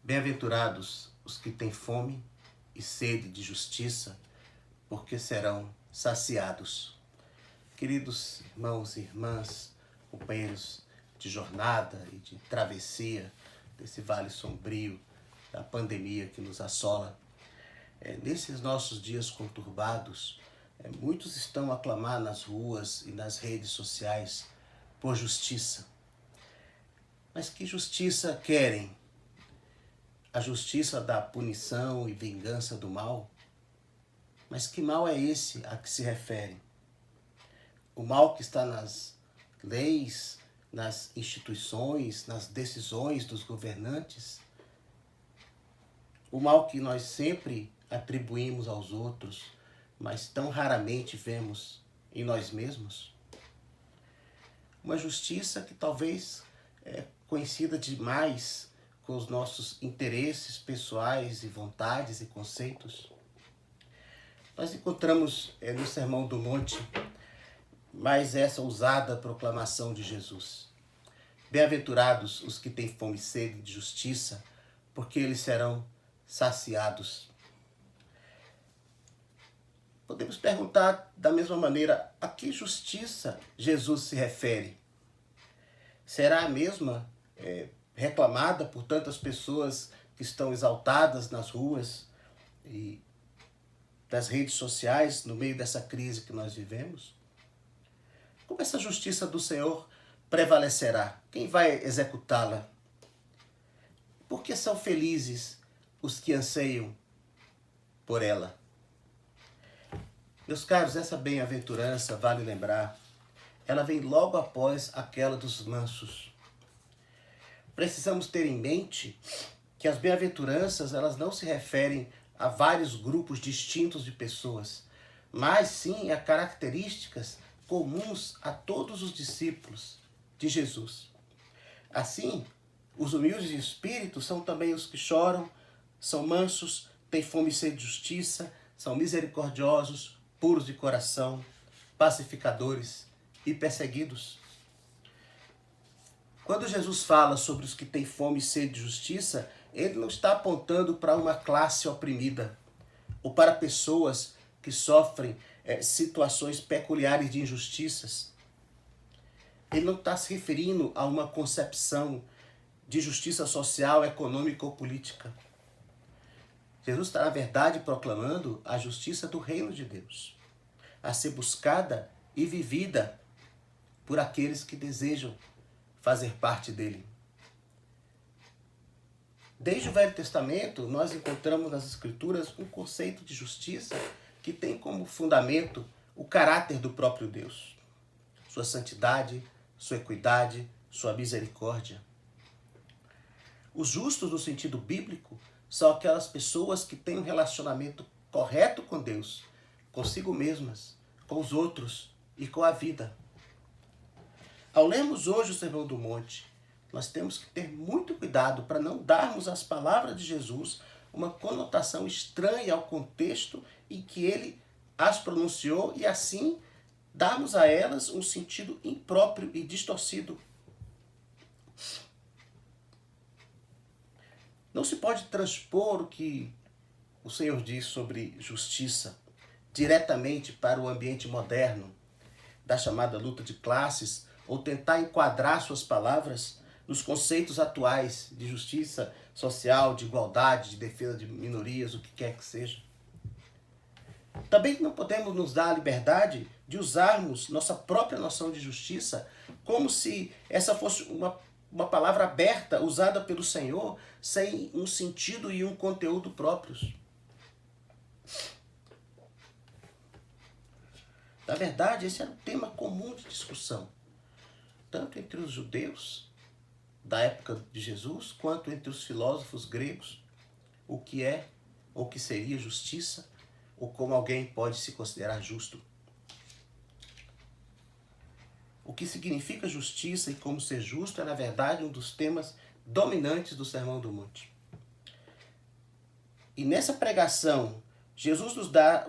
Bem-aventurados os que têm fome e sede de justiça, porque serão saciados. Queridos irmãos e irmãs, companheiros de jornada e de travessia desse vale sombrio da pandemia que nos assola, nesses nossos dias conturbados, muitos estão a clamar nas ruas e nas redes sociais por justiça. Mas que justiça querem? A justiça da punição e vingança do mal? Mas que mal é esse a que se referem? O mal que está nas leis, nas instituições, nas decisões dos governantes? O mal que nós sempre atribuímos aos outros, mas tão raramente vemos em nós mesmos? Uma justiça que talvez é conhecida demais com os nossos interesses pessoais e vontades e conceitos. Nós encontramos no Sermão do Monte mais essa ousada proclamação de Jesus. Bem-aventurados os que têm fome e sede de justiça, porque eles serão saciados. Podemos perguntar da mesma maneira, a que justiça Jesus se refere? Será a mesma reclamada por tantas pessoas que estão exaltadas nas ruas e das redes sociais no meio dessa crise que nós vivemos? Como essa justiça do Senhor prevalecerá? Quem vai executá-la? Por que são felizes os que anseiam por ela? Meus caros, essa bem-aventurança, vale lembrar, ela vem logo após aquela dos mansos. Precisamos ter em mente que as bem-aventuranças, elas não se referem a vários grupos distintos de pessoas, mas sim a características comuns a todos os discípulos de Jesus. Assim, os humildes de espírito são também os que choram, são mansos, têm fome e sede de justiça, são misericordiosos, puros de coração, pacificadores e perseguidos. Quando Jesus fala sobre os que têm fome e sede de justiça, ele não está apontando para uma classe oprimida ou para pessoas que sofrem situações peculiares de injustiças. Ele não está se referindo a uma concepção de justiça social, econômica ou política. Jesus está, na verdade, proclamando a justiça do reino de Deus, a ser buscada e vivida por aqueles que desejam fazer parte dele. Desde o Velho Testamento, nós encontramos nas Escrituras um conceito de justiça que tem como fundamento o caráter do próprio Deus, sua santidade, sua equidade, sua misericórdia. Os justos, no sentido bíblico, são aquelas pessoas que têm um relacionamento correto com Deus, consigo mesmas, com os outros e com a vida. Ao lermos hoje o Sermão do Monte, nós temos que ter muito cuidado para não darmos às palavras de Jesus uma conotação estranha ao contexto em que ele as pronunciou e assim darmos a elas um sentido impróprio e distorcido. Não se pode transpor o que o Senhor diz sobre justiça diretamente para o ambiente moderno da chamada luta de classes ou tentar enquadrar suas palavras nos conceitos atuais de justiça social, de igualdade, de defesa de minorias, o que quer que seja. Também não podemos nos dar a liberdade de usarmos nossa própria noção de justiça como se essa fosse uma palavra aberta, usada pelo Senhor, sem um sentido e um conteúdo próprios. Na verdade, esse era um tema comum de discussão, tanto entre os judeus da época de Jesus, quanto entre os filósofos gregos, o que é ou o que seria justiça, ou como alguém pode se considerar justo. O que significa justiça e como ser justo é, na verdade, um dos temas dominantes do Sermão do Monte. E nessa pregação, Jesus nos dá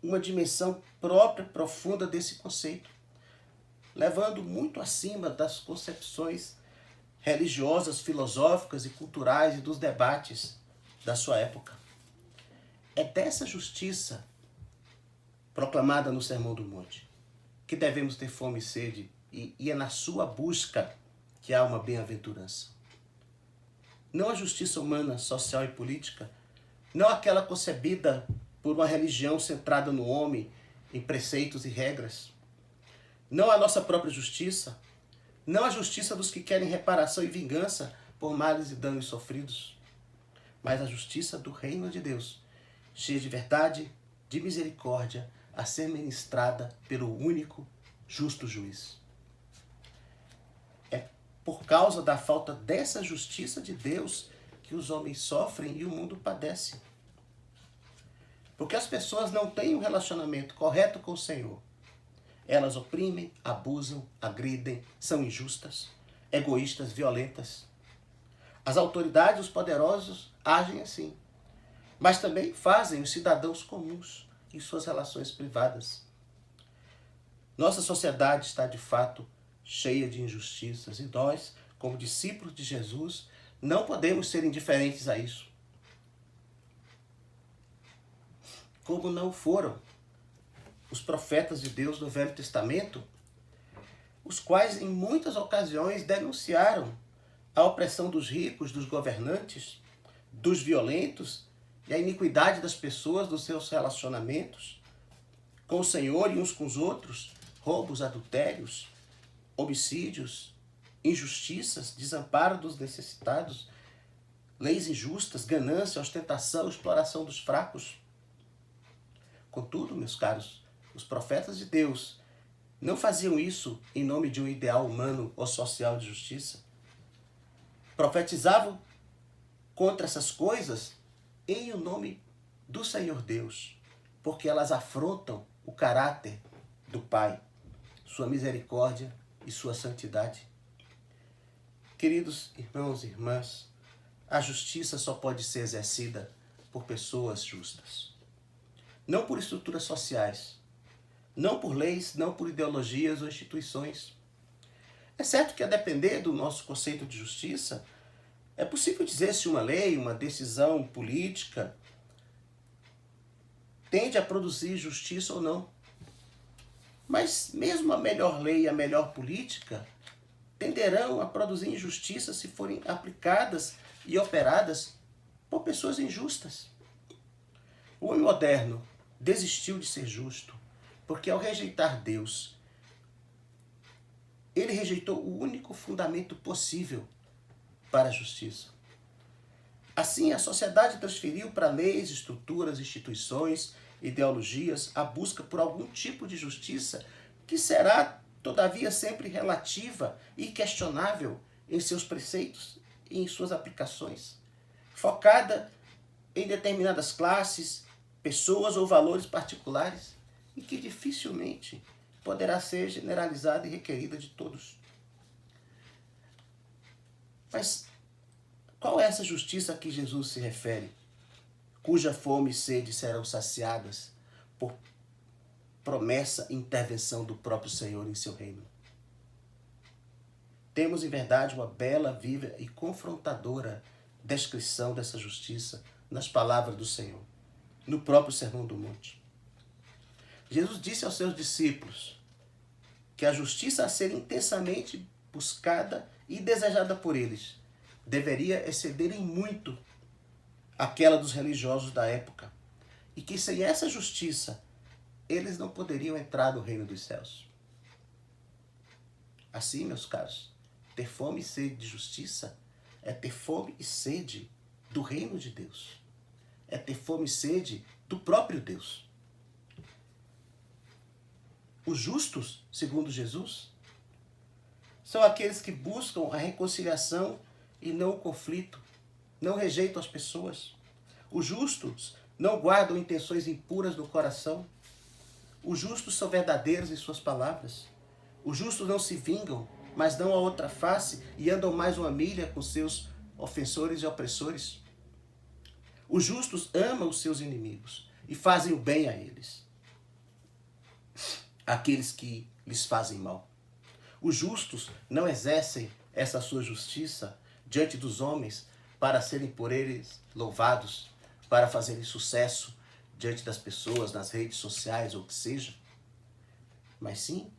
uma dimensão própria, profunda desse conceito, levando muito acima das concepções religiosas, filosóficas e culturais e dos debates da sua época. É dessa justiça proclamada no Sermão do Monte que devemos ter fome e sede, e é na sua busca que há uma bem-aventurança. Não a justiça humana, social e política, não aquela concebida por uma religião centrada no homem, em preceitos e regras, não a nossa própria justiça, não a justiça dos que querem reparação e vingança por males e danos sofridos, mas a justiça do reino de Deus, cheia de verdade, de misericórdia, a ser ministrada pelo único justo juiz. É por causa da falta dessa justiça de Deus que os homens sofrem e o mundo padece. Porque as pessoas não têm um relacionamento correto com o Senhor. Elas oprimem, abusam, agridem, são injustas, egoístas, violentas. As autoridades, os poderosos, agem assim. Mas também fazem os cidadãos comuns em suas relações privadas. Nossa sociedade está, de fato, cheia de injustiças e nós, como discípulos de Jesus, não podemos ser indiferentes a isso. Como não foram os profetas de Deus no Velho Testamento, os quais em muitas ocasiões denunciaram a opressão dos ricos, dos governantes, dos violentos e a iniquidade das pessoas nos seus relacionamentos com o Senhor e uns com os outros, roubos, adultérios, homicídios, injustiças, desamparo dos necessitados, leis injustas, ganância, ostentação, exploração dos fracos. Contudo, meus caros, os profetas de Deus não faziam isso em nome de um ideal humano ou social de justiça. Profetizavam contra essas coisas em o nome do Senhor Deus, porque elas afrontam o caráter do Pai, sua misericórdia e sua santidade. Queridos irmãos e irmãs, a justiça só pode ser exercida por pessoas justas. Não por estruturas sociais, não por leis, não por ideologias ou instituições. É certo que, a depender do nosso conceito de justiça, é possível dizer se uma lei, uma decisão política tende a produzir justiça ou não. Mas mesmo a melhor lei e a melhor política tenderão a produzir injustiça se forem aplicadas e operadas por pessoas injustas. O homem moderno desistiu de ser justo, porque ao rejeitar Deus, ele rejeitou o único fundamento possível para a justiça. Assim, a sociedade transferiu para leis, estruturas, instituições, ideologias, a busca por algum tipo de justiça que será, todavia, sempre relativa e questionável em seus preceitos e em suas aplicações, focada em determinadas classes, pessoas ou valores particulares, e que dificilmente poderá ser generalizada e requerida de todos. Mas qual é essa justiça a que Jesus se refere, cuja fome e sede serão saciadas por promessa e intervenção do próprio Senhor em seu reino? Temos, em verdade, uma bela, viva e confrontadora descrição dessa justiça nas palavras do Senhor, no próprio Sermão do Monte. Jesus disse aos seus discípulos que a justiça a ser intensamente buscada e desejada por eles deveria exceder em muito aquela dos religiosos da época, e que sem essa justiça eles não poderiam entrar no reino dos céus. Assim, meus caros, ter fome e sede de justiça é ter fome e sede do reino de Deus. É ter fome e sede do próprio Deus. Os justos, segundo Jesus, são aqueles que buscam a reconciliação e não o conflito, não rejeitam as pessoas. Os justos não guardam intenções impuras no coração. Os justos são verdadeiros em suas palavras. Os justos não se vingam, mas dão a outra face e andam mais uma milha com seus ofensores e opressores. Os justos amam os seus inimigos e fazem o bem a eles, aqueles que lhes fazem mal. Os justos não exercem essa sua justiça diante dos homens para serem por eles louvados, para fazerem sucesso diante das pessoas, nas redes sociais ou o que seja. Mas sim,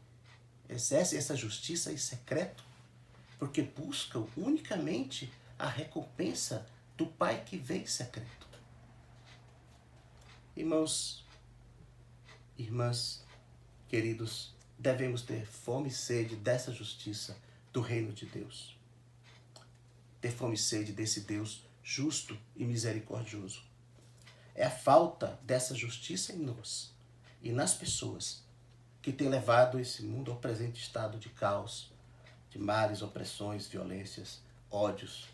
exerce essa justiça em secreto, porque buscam unicamente a recompensa do Pai que vem em secreto. Irmãos, irmãs, queridos, devemos ter fome e sede dessa justiça do reino de Deus. Ter fome e sede desse Deus justo e misericordioso. É a falta dessa justiça em nós e nas pessoas que tem levado esse mundo ao presente estado de caos, de males, opressões, violências, ódios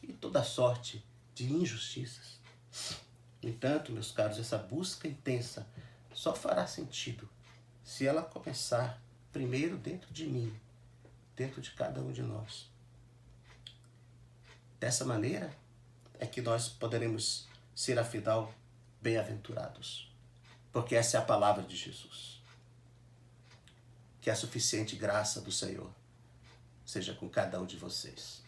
e toda sorte de injustiças. No entanto, meus caros, essa busca intensa só fará sentido se ela começar primeiro dentro de mim, dentro de cada um de nós. Dessa maneira é que nós poderemos ser, afinal, bem-aventurados, porque essa é a palavra de Jesus. Que a suficiente graça do Senhor seja com cada um de vocês.